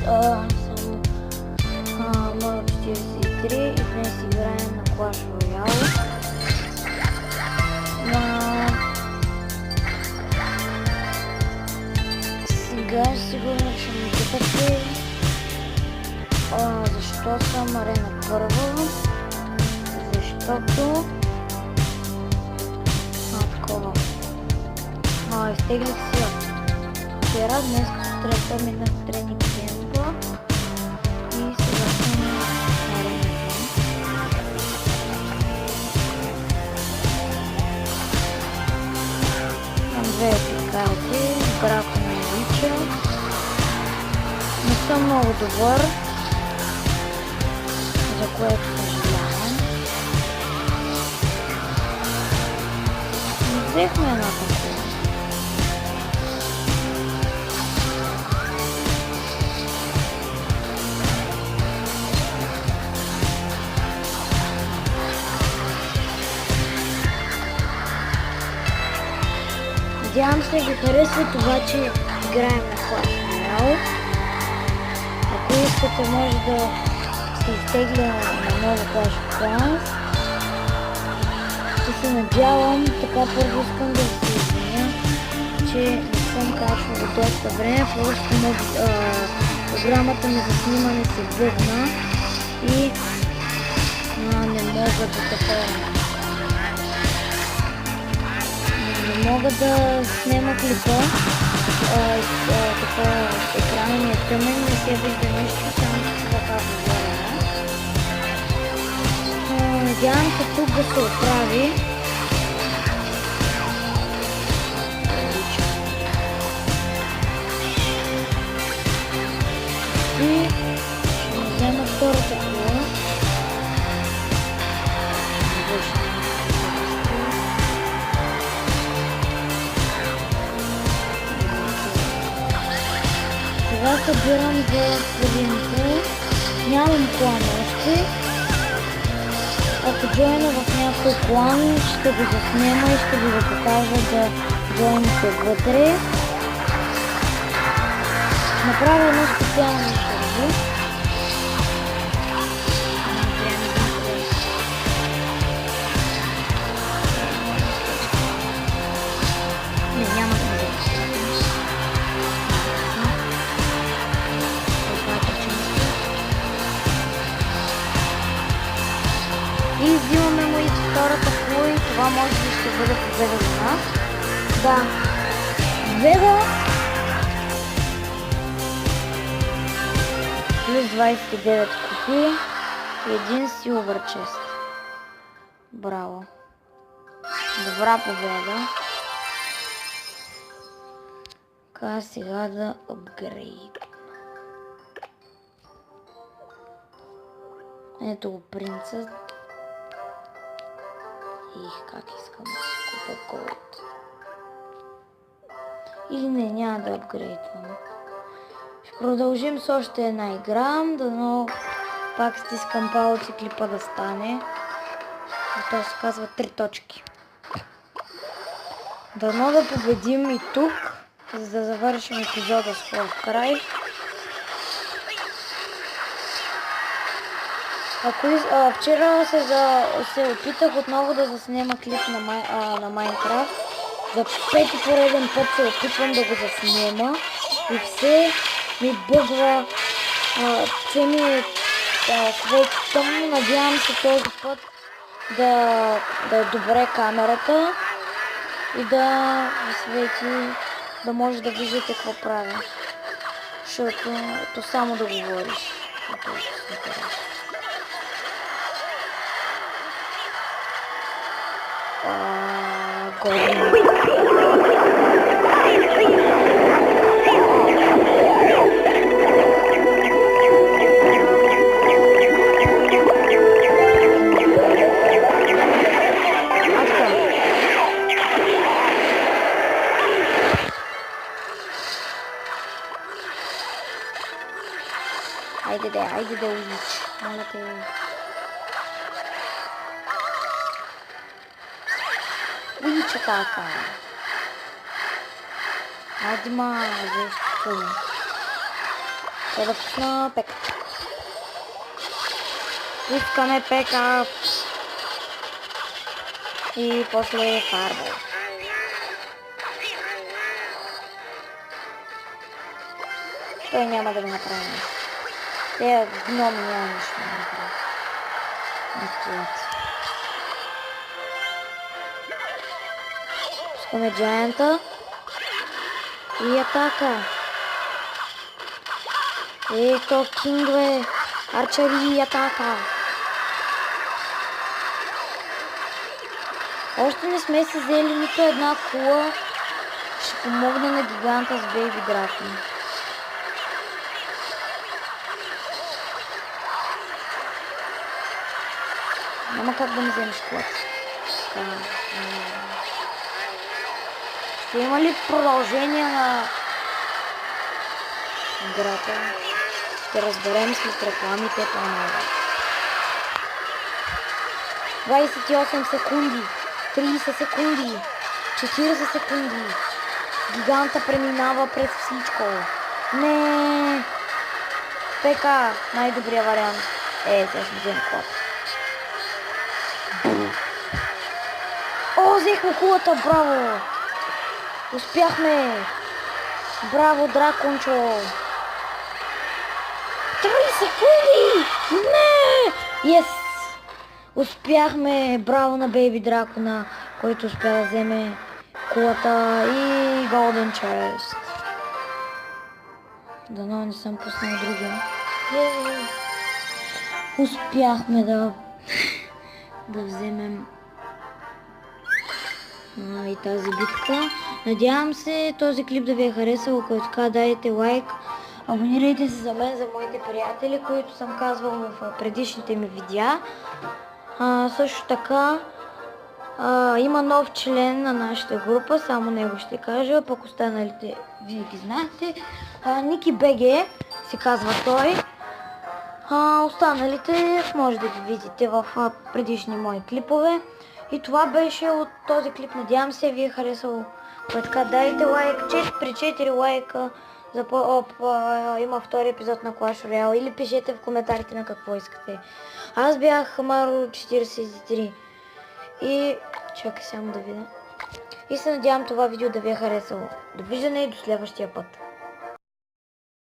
съм Мър 43 и днес играем на Clash Royale. Сега сигурно ще ме питате защо съм арена първа, защото такова. Изтеглих си вчера, днес сутринта минах тренинг кемпа и сега съм на арената. Имам две епикарти, Драко ме обича. Не съм много добър, за което съжалявам. Взехме една такова. Надявам се ви харесва това, че играем на Clash Royale. Ако искате, може да се изтегля на ново Clash of Clans. И се надявам, така първо искам да се извиня, че не съм качвала доста време, просто програмата ми за снимане се бъгна и не мога да снимам клипа. Екрана ми е тъмен, не се вижда нищо, само че така говоря. Надявам се тук да се оправи. И ще взема втората кола. Сега събирам за половината. Нямам план още. Ако джойна в някой план, ще го заснема и ще ви го покажа да джойните вътре. Направя едно специално интервю. Няма да го и взимаме му и втората кола и това може би ще бъде победа за нас. Да, победа плюс 29 купи и един силвър чест. Браво! Добра победа. Така, сега да апгрейд. Ето го принцът. Как искам да си купа голд. Или не, няма да апгрейдвам. Ще продължим с още една игра, дано пак стискам палци клипа да стане. То се казва 3 точки. Дано да победим и тук, за да завършим епизода с хора в край. Вчера се опитах отново да заснема клип на Майнкрафт. За пети пореден път се опитвам да го заснема и все ми бъгва, все ми свети тъмно. Надявам се този път да е добре камерата и да свети, да може да виждате какво правя. Защото само да говориш. Айде да улич, моля те. Улича така. Айде ма, защо? Трябва да пусна пека. Искаме пека. И после фарбол. Той няма да го направи. Те гноми няма нищо да направи. Пускаме джайанта. И атака. Ето кингове. Арчери и атака. Още не сме си взели нито една кула. Ще помогне на гиганта с Бейби Дракон. Няма как да не вземеш кулата. Ще има ли продължение на играта? Ще разберем след рекламите по ново. 28 секунди, 30 секунди, 40 секунди. Гиганта преминава през всичко. Не! Пека, най-добрият вариант. Сега ще взем кулата. О, взехме кулата, браво! Успяхме! Браво, дракончо! 3 секунди! Не! Yes! Успяхме! Браво на Бейби Дракона, който успя да вземе кулата и Golden Chest. Дано не съм пуснал другия. Успяхме да вземем и тази битка. Надявам се този клип да ви е харесал. Ако е така, дайте лайк. Абонирайте се за мен, за моите приятели, които съм казвал в предишните ми видеа. Също така има нов член на нашата група, само него ще кажа, пък останалите вие ги знаете. Ники БГ се казва той. Останалите може да ги видите в предишни мои клипове. И това беше от този клип. Надявам се ви е харесало. Така, дайте лайк. При 4 лайка има втори епизод на Clash Royale. Или пишете в коментарите на какво искате. Аз бях Маро 43. И чакай само да видя. И се надявам това видео да ви е харесало. Довиждане и до следващия път.